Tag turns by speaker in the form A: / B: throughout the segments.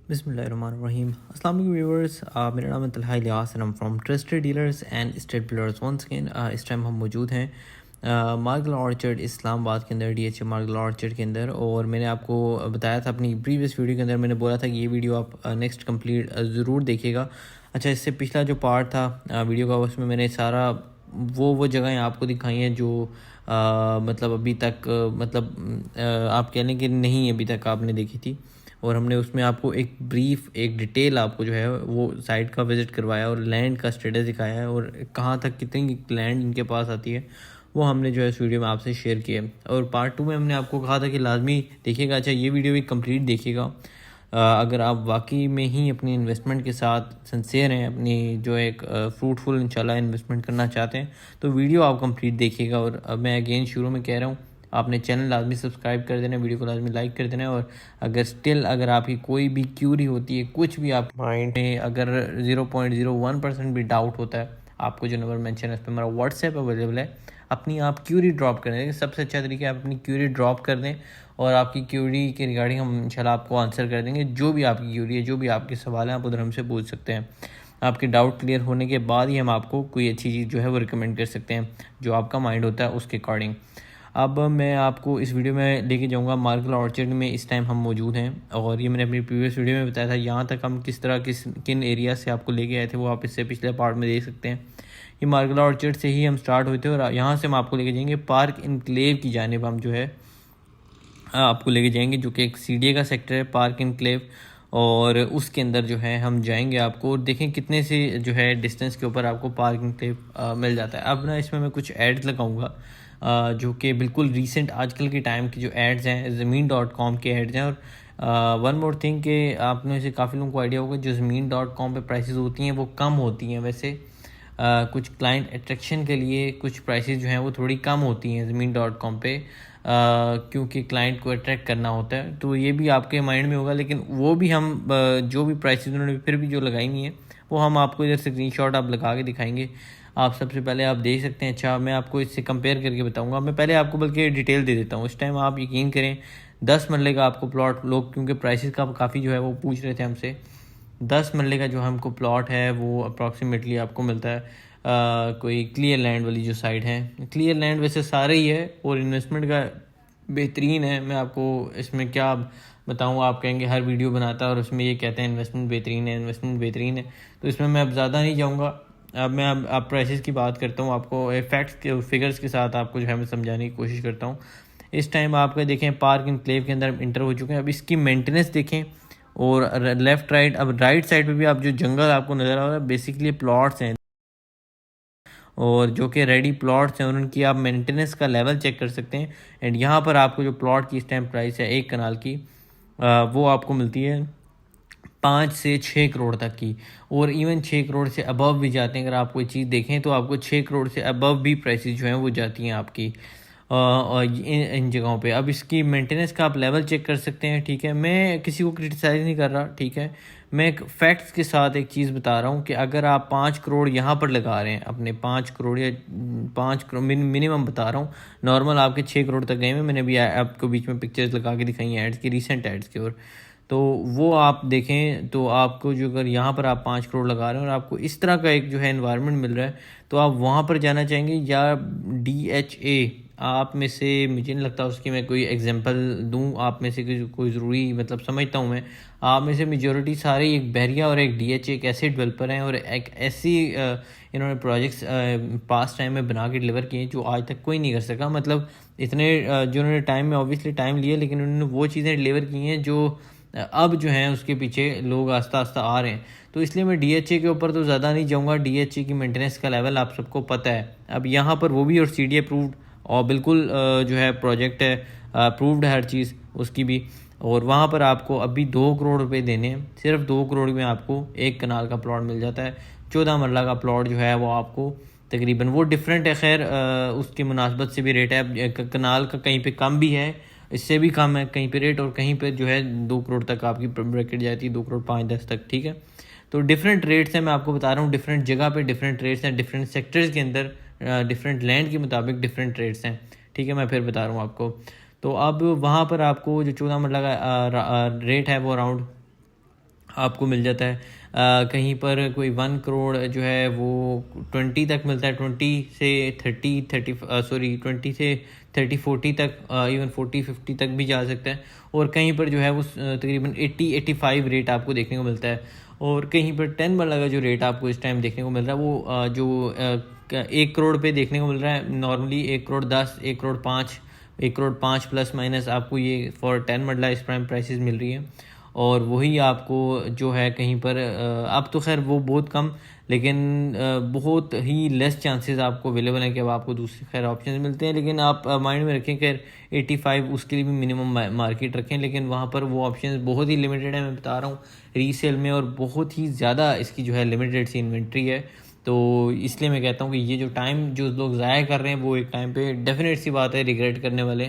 A: बिस्मिल्लाहिर्रहमानिर्रहीम। अस्सलाम वालेकुम व्यूअर्स, मेरा नाम है Talha Ilyas and I am from trusted dealers and state builders. Once again इस टाइम हम मौजूद हैं मार्गल ऑर्चर्ड इस्लामाबाद के अंदर, डीएचए मार्गल ऑर्चर्ड के अंदर। और मैंने आपको बताया था अपनी प्रीवियस वीडियो के अंदर, मैंने बोला था कि ये वीडियो आप नेक्स्ट कंप्लीट ज़रूर देखिएगा। अच्छा, इससे पिछला जो पार्ट था वीडियो का, उसमें मैंने सारा वो जगहें आपको दिखाई हैं जो मतलब अभी तक आप कह लें कि नहीं अभी तक आपने देखी थी। और हमने उसमें आपको एक ब्रीफ, एक डिटेल आपको जो है वो साइट का विज़िट करवाया और लैंड का स्टेटस दिखाया है और कहाँ तक कितनी लैंड इनके पास आती है, वो हमने जो है इस वीडियो में आपसे शेयर किया। और पार्ट 2 में हमने आपको कहा था कि लाजमी देखिएगा। अच्छा, ये वीडियो भी कंप्लीट देखिएगा अगर आप वाकई में ही अपनी इन्वेस्टमेंट के साथ सिंसियर हैं, अपनी जो एक फ्रूटफुल इंशाल्लाह इन्वेस्टमेंट करना चाहते हैं, तो वीडियो आप कंप्लीट देखिएगा। और अब मैं अगेन शुरू में कह रहा हूँ, आपने चैनल लाजमी सब्सक्राइब कर देना, वीडियो को लाजमी लाइक कर देना। और अगर आपकी कोई भी क्यूरी होती है, कुछ भी आप माइंड में अगर 0.01% भी डाउट होता है, आपको जो नंबर मेंशन है उस पर हमारा व्हाट्सएप अवेलेबल है। अपनी आप क्यूरी ड्रॉप कर दें, सबसे अच्छा तरीका है आप अपनी क्यूरी ड्रॉप कर दें और आपकी क्यूरी के रिगार्डिंग हम इंशाल्लाह आपको आंसर कर देंगे। जो भी आपकी क्यूरी है, जो भी आपके सवाल हैं, आप उधर हमसे पूछ सकते हैं। आपके डाउट क्लियर होने के बाद ही हम आपको कोई अच्छी चीज़ जो है वो रिकमेंड कर सकते हैं, जो आपका माइंड होता है उसके अकॉर्डिंग। अब मैं आपको इस वीडियो में लेके जाऊंगा मार्गल ऑर्चर्ड में। इस टाइम हम मौजूद हैं और ये मैंने अपनी प्रीवियस वीडियो में बताया था। यहाँ तक हम किन एरिया से आपको लेके आए थे, वो आप इससे पिछले पार्ट में देख सकते हैं। ये मार्गल ऑर्चर्ड से ही हम स्टार्ट हुए थे और यहाँ से हम आपको लेके जाएंगे पार्क इनक्लेव की जानिब। हम जो है आपको लेके जाएंगे, जो कि एक सीडीए का सेक्टर है, पार्क इनक्लेव। और उसके अंदर जो है हम जाएंगे आपको, और देखें कितने से जो है डिस्टेंस के ऊपर आपको पार्क इनक्लेव मिल जाता है। अब ना इसमें मैं कुछ एड्स लगाऊंगा जो कि बिल्कुल रीसेंट आजकल के टाइम की जो एड्स हैं, ज़मीन.com के एड्स हैं। और वन मोर थिंग कि आपने से काफ़ी लोगों को आइडिया होगा, जो ज़मीन.com पे प्राइसेस होती हैं वो कम होती हैं। वैसे कुछ क्लाइंट अट्रैक्शन के लिए कुछ प्राइसेस जो हैं वो थोड़ी कम होती हैं ज़मीन.com पे, क्योंकि क्लाइंट को अट्रैक्ट करना होता है। तो ये भी आपके माइंड में होगा, लेकिन वो भी हम जो भी प्राइसेस उन्होंने फिर भी जो लगाई हुई हैं, वो हम आपको इधर स्क्रीनशॉट आप लगा के दिखाएंगे। आप सबसे पहले आप देख सकते हैं। अच्छा, मैं आपको इससे कंपेयर करके बताऊंगा। मैं पहले आपको बल्कि डिटेल दे देता हूँ। इस टाइम आप यकीन करें 10 मरले का आपको प्लॉट, लोग क्योंकि प्राइसेस का काफ़ी जो है वो पूछ रहे थे हमसे, 10 मरले का जो हमको प्लॉट है वो अप्रॉक्सीमेटली आपको मिलता है कोई क्लियर लैंड वाली जो साइड है। क्लियर लैंड वैसे सारे ही है और इन्वेस्टमेंट का बेहतरीन है। मैं आपको इसमें क्या बताऊँ, आप कहेंगे हर वीडियो बनाता है और उसमें ये कहते हैं इन्वेस्टमेंट बेहतरीन है, इन्वेस्टमेंट बेहतरीन है। तो इसमें मैं अब ज़्यादा नहीं जाऊँगा। अब मैं अब प्राइसेस की बात करता हूँ, आपको फैक्ट्स के फिगर्स के साथ आपको जो है मैं समझाने की कोशिश करता हूँ। इस टाइम आपका देखें पार्क इनक्लेव के अंदर इंटर हो चुके हैं। अब इसकी मेंटेनेंस देखें और लेफ़्ट राइट, अब राइट साइड पे भी आप जो जंगल आपको नज़र आ रहा है, बेसिकली प्लॉट्स हैं और जो कि रेडी प्लॉट्स हैं, और उनकी आप मेंटेनेंस का लेवल चेक कर सकते हैं। एंड यहाँ पर आपको जो प्लॉट की इस टाइम प्राइस है 1 कनाल की, वो आपको मिलती है 5 से 6 करोड़ तक की। और इवन 6 करोड़ से अबव भी जाते हैं। अगर आप कोई चीज़ देखें तो आपको 6 करोड़ से अबव भी प्राइसेस जो हैं वो जाती हैं आपकी और इन जगहों पे। अब इसकी मेंटेनेंस का आप लेवल चेक कर सकते हैं। ठीक है, मैं किसी को क्रिटिसाइज़ नहीं कर रहा, ठीक है, मैं एक फैक्ट्स के साथ एक चीज़ बता रहा हूँ कि अगर आप 5 करोड़ यहाँ पर लगा रहे हैं, अपने 5 करोड़ या 5 करोड़ मिनिमम बता रहा हूँ, नॉर्मल आपके 6 करोड़ तक गए हैं। मैंने भी आपको बीच में पिक्चर्स लगा के दिखाई हैं एड्स की, रीसेंट एड्स की। और तो वो आप देखें तो आपको जो अगर यहाँ पर आप 5 करोड़ लगा रहे हैं और आपको इस तरह का एक जो है एनवायरनमेंट मिल रहा है, तो आप वहाँ पर जाना चाहेंगे। या DHA आप में से, मुझे नहीं लगता उसकी मैं कोई एग्जांपल दूं, आप में से कोई ज़रूरी मतलब समझता हूं मैं, आप में से मेजॉरिटी सारे एक बहरिया और एक DHA एक ऐसे डेवलपर हैं और एक ऐसी इन्होंने प्रोजेक्ट्स पास टाइम में बना के डिलीवर किए जो आज तक कोई नहीं कर सका। मतलब इतने जो उन्होंने टाइम में ऑब्वियसली टाइम लिया, लेकिन उन्होंने वो चीज़ें डिलीवर की हैं जो अब जो हैं उसके पीछे लोग आस्ता आस्ता आ रहे हैं। तो इसलिए मैं DHA के ऊपर तो ज़्यादा नहीं जाऊँगा। DHA की मेंटेनेंस का लेवल आप सबको पता है। अब यहाँ पर वो भी और CDA अप्रूव्ड और बिल्कुल जो है प्रोजेक्ट है, अप्रूव्ड है हर चीज़ उसकी भी। और वहाँ पर आपको अभी 2 करोड़ रुपए देने हैं। सिर्फ 2 करोड़ में आपको 1 कनाल का प्लॉट मिल जाता है। 14 मरला का प्लॉट जो है वो आपको तकरीबन, वो डिफरेंट है खैर, उसकी मुनासबत से भी रेट है। कनाल का कहीं पे कम भी है, इससे भी कम है कहीं पे रेट, और कहीं पे जो है 2 करोड़ तक आपकी ब्रैकेट जाती है, 2 करोड़ 5-10 तक। ठीक है, तो डिफरेंट रेट्स हैं, मैं आपको बता रहा हूँ। डिफरेंट जगह पे डिफरेंट रेट्स हैं, डिफरेंट सेक्टर्स के अंदर डिफरेंट लैंड के मुताबिक डिफरेंट रेट्स हैं। ठीक है, मैं फिर बता रहा हूँ आपको। तो अब वहाँ पर आपको जो 14 मरला का रेट है वो अराउंड आपको मिल जाता है। कहीं पर कोई 1 करोड़ जो है वो 20 तक मिलता है, 20 से 20 से 30-40 तक, इवन 40-50 तक भी जा सकता है। और कहीं पर जो है वो तकरीबन 80-85 रेट आपको देखने को मिलता है। और कहीं पर 10 वाला का जो रेट आपको इस टाइम देखने को मिल रहा है वो जो 1 करोड़ पे देखने को मिल रहा है normally. 1 crore 10, 1 crore 5, 1 crore 5 plus minus आपको ये फॉर 10 मरला इस प्राइम प्राइसेस मिल रही है। और वही आपको जो है कहीं पर अब तो खैर वो बहुत कम, लेकिन बहुत ही लेस चांसेस आपको अवेलेबल हैं कि अब आपको दूसरे खैर ऑप्शन मिलते हैं। लेकिन आप माइंड में रखें कि 85 उसके लिए भी मिनिमम मार्केट रखें, लेकिन वहाँ पर वो ऑप्शन बहुत ही लिमिटेड है, मैं बता रहा हूँ रीसेल में, और बहुत ही ज़्यादा इसकी जो है लिमिटेड सी इन्वेंट्री है। तो इसलिए मैं कहता हूँ कि ये जो टाइम जो लोग ज़ाया कर रहे हैं वो एक टाइम पे डेफिनेट सी बात है रिग्रेट करने वाले,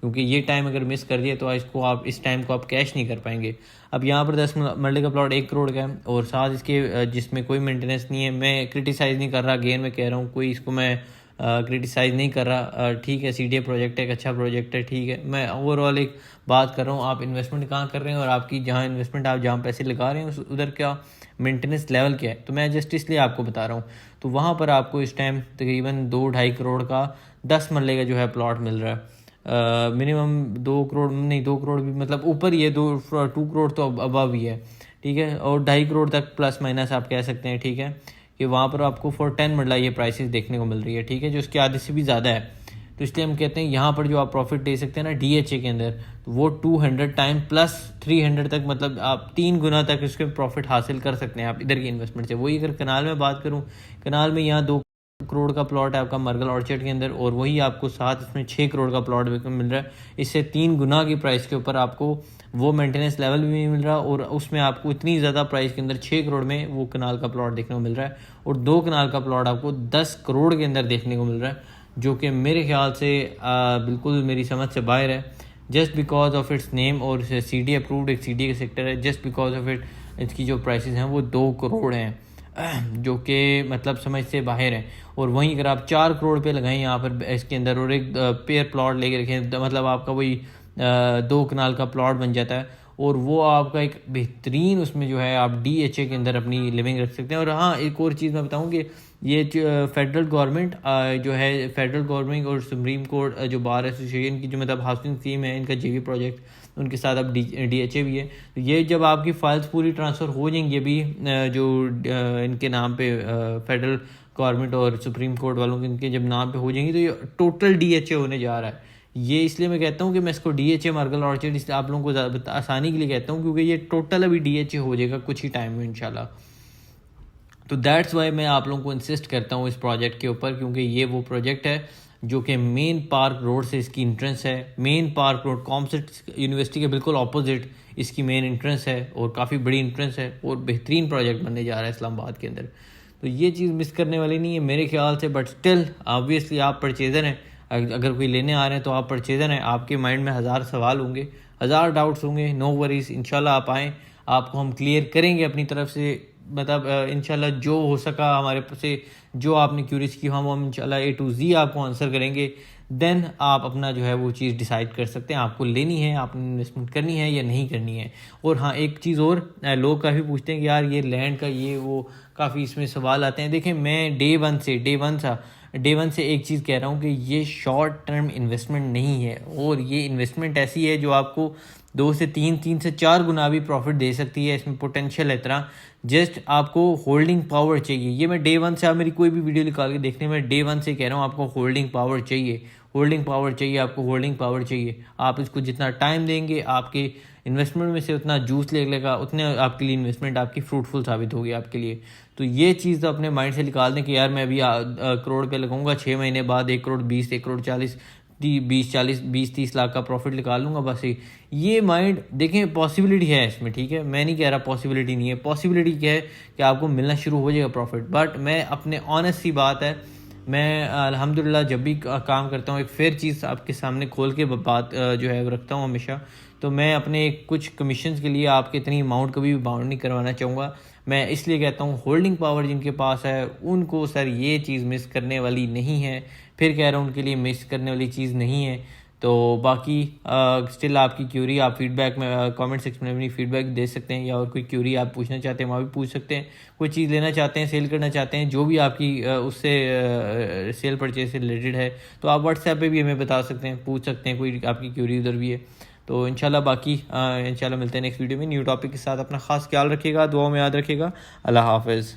A: क्योंकि ये टाइम अगर मिस कर दिया तो इसको आप इस टाइम को आप कैश नहीं कर पाएंगे। अब यहाँ पर 10 मरले का प्लॉट 1 करोड़ का है और साथ इसके जिसमें कोई मेंटेनेंस नहीं है। मैं क्रिटिसाइज़ नहीं कर रहा, अगेन मैं कह रहा हूँ कोई इसको मैं क्रिटिसाइज़ नहीं कर रहा। ठीक है, CDA प्रोजेक्ट है, एक अच्छा प्रोजेक्ट है, ठीक है। मैं ओवरऑल एक बात कर रहा हूँ, आप इन्वेस्टमेंट कहाँ कर रहे हैं और आपकी जहाँ इन्वेस्टमेंट आप जहाँ पैसे लगा रहे हैं उधर क्या मेंटेनेंस लेवल क्या है। तो मैं जस्ट इसलिए आपको बता रहा हूँ। तो वहाँ पर आपको इस टाइम तकरीबन 2-2.5 करोड़ का 10 मरले का जो है प्लॉट मिल रहा है। मिनिमम 2 करोड़ नहीं, 2 करोड़ भी मतलब ऊपर ही है, 2 करोड़ तो अबव ही है, ठीक है। और 2.5 करोड़ तक प्लस माइनस आप कह सकते हैं, ठीक है, कि वहाँ पर आपको फॉर 10 मरला ये प्राइसेस देखने को मिल रही है, ठीक है, जो उसके आधे से भी ज़्यादा है। तो इसलिए हम कहते हैं यहाँ पर जो आप प्रॉफिट ले सकते हैं ना DHA के अंदर, तो वो 200 टाइम प्लस 300 तक, मतलब आप 3 गुना तक इसके प्रॉफिट हासिल कर सकते हैं आप इधर की इन्वेस्टमेंट से। वही अगर कनाल में बात करूँ, कनाल में यहाँ 2 करोड़ का प्लॉट है आपका मरगल ऑर्चर्ड के अंदर, और वही आपको साथ इसमें 6 करोड़ का प्लॉट मिल रहा है। इससे 3 गुना की प्राइस के ऊपर आपको वो मेंटेनेंस लेवल भी नहीं मिल रहा, और उसमें आपको इतनी ज़्यादा प्राइस के अंदर 6 करोड़ में वो कनाल का प्लॉट देखने को मिल रहा है, और 2 कनाल का प्लॉट आपको 10 करोड़ के अंदर देखने को मिल रहा है, जो कि मेरे ख्याल से बिल्कुल मेरी समझ से बाहर है। Just because of its name, और CDA अप्रूव्ड एक CDA का सेक्टर है, जस्ट बिकॉज ऑफ इट इसकी जो प्राइसेस हैं वो 2 करोड़ हैं, जो कि मतलब समझ से बाहर है। और वहीं अगर आप 4 करोड़ पे लगाएं यहाँ पर इसके अंदर और एक पेयर प्लॉट लेके रखें, मतलब आपका वही 2 कनाल का प्लॉट बन जाता है, और वो आपका एक बेहतरीन उसमें जो है आप DHA के अंदर अपनी लिविंग रख सकते हैं। और हाँ, एक और चीज़ मैं बताऊँ कि ये फेडरल गवर्नमेंट जो है, फेडरल गवर्नमेंट और सुप्रीम कोर्ट जो बार एसोसिएशन की जो मतलब हाउसिंग स्कीम है, इनका JV प्रोजेक्ट, उनके साथ अब DHA भी है। तो ये जब आपकी फाइल्स पूरी ट्रांसफ़र हो जाएंगी अभी जो इनके नाम पे फेडरल गवर्नमेंट और सुप्रीम कोर्ट वालों के इनके जब नाम पे हो जाएंगी, तो ये टोटल DHA होने जा रहा है। ये इसलिए मैं कहता हूँ कि मैं इसको DHA मरगल ऑर्चर्ड इसलिए आप लोगों को आसानी के लिए कहता हूँ, क्योंकि ये टोटल अभी DHA हो जाएगा कुछ ही टाइम में इंशाल्लाह। तो दैट्स वाई मैं आप लोगों को इंसिस्ट करता हूँ इस प्रोजेक्ट के ऊपर, क्योंकि ये वो प्रोजेक्ट है जो कि मेन पार्क रोड से इसकी इंट्रेंस है। Main park road commerce university के बिल्कुल ऑपोजिट इसकी मेन इंट्रेंस है, और काफ़ी बड़ी इंट्रेंस है, और बेहतरीन प्रोजेक्ट बनने जा रहा है इस्लामाबाद के अंदर। तो ये चीज़ मिस करने वाली नहीं है मेरे ख्याल से। बट स्टिल ऑब्वियसली आप परचेज़र हैं, अगर कोई लेने आ रहे हैं तो आप परचेज़र हैं, आपके माइंड में 1000 सवाल होंगे, 1000 डाउट्स होंगे। नो वरीज़, इंशाल्लाह आप आएँ, आपको हम क्लियर करेंगे अपनी तरफ से। मतलब इंशाल्लाह जो हो सका हमारे से, जो आपने क्यूरीज की हम इंशाल्लाह A to Z आपको आंसर करेंगे। देन आप अपना जो है वो चीज़ डिसाइड कर सकते हैं, आपको लेनी है, आपने इन्वेस्टमेंट करनी है या नहीं करनी है। और हाँ, एक चीज़ और, लोग काफ़ी पूछते हैं कि यार ये लैंड का ये वो, काफ़ी इसमें सवाल आते हैं। देखें, मैं डे वन से एक चीज़ कह रहा हूँ कि ये शॉर्ट टर्म इन्वेस्टमेंट नहीं है, और ये इन्वेस्टमेंट ऐसी है जो आपको 2 से 3 से 4 गुना भी प्रॉफिट दे सकती है। इसमें पोटेंशियल है इतना, जस्ट आपको होल्डिंग पावर चाहिए। ये मैं डे वन से, आप मेरी कोई भी वीडियो निकाल के देखने में डे वन से कह रहा हूँ, आपको होल्डिंग पावर चाहिए, होल्डिंग पावर चाहिए, आपको होल्डिंग पावर चाहिए। आप इसको जितना टाइम देंगे, आपके इन्वेस्टमेंट में से उतना जूस ले लेगा, उतने आपके लिए इन्वेस्टमेंट आपकी फ्रूटफुल साबित होगी आपके लिए। तो ये चीज़ तो अपने माइंड से निकाल दें कि यार मैं अभी करोड़ पे लगाऊंगा, 6 महीने बाद 1 करोड़ 20, 1 करोड़ 40, 20-30 लाख का प्रॉफिट निकाल लूँगा बस। ये माइंड देखें, पॉसिबिलिटी है इसमें, ठीक है, मैं नहीं कह रहा पॉसिबिलिटी नहीं है। पॉसिबिलिटी क्या है कि आपको मिलना शुरू हो जाएगा प्रॉफिट। बट मैं अपने ऑनेस्ट सी बात है, मैं अल्हम्दुलिल्लाह जब भी काम करता हूँ एक फेयर चीज़ आपके सामने खोल के बात जो है वो रखता हूँ हमेशा। तो मैं अपने कुछ कमीशंस के लिए आपके इतनी अमाउंट कभी भी बाउंड नहीं करवाना चाहूँगा। मैं इसलिए कहता हूँ होल्डिंग पावर जिनके पास है उनको सर ये चीज़ मिस करने वाली नहीं है। फिर कह रहा हूँ उनके लिए मिस करने वाली चीज़ नहीं है। तो बाकी स्टिल आपकी क्यूरी आप फीडबैक में कमेंट सेक्शन में अपनी फीडबैक दे सकते हैं, या और कोई क्यूरी आप पूछना चाहते हैं वहाँ भी पूछ सकते हैं। कोई चीज़ लेना चाहते हैं, सेल करना चाहते हैं, जो भी आपकी उससे सेल परचेज से रिलेटेड है, तो आप व्हाट्सएप पे भी हमें बता सकते हैं, पूछ सकते हैं, कोई आपकी क्यूरी उधर भी है। तो इंशाल्लाह बाकी इंशाल्लाह मिलते हैं नेक्स्ट वीडियो में न्यू टॉपिक के साथ। अपना ख़ास ख्याल रखिएगा, दुआ में याद रखिएगा। अल्लाह हाफ़िज़।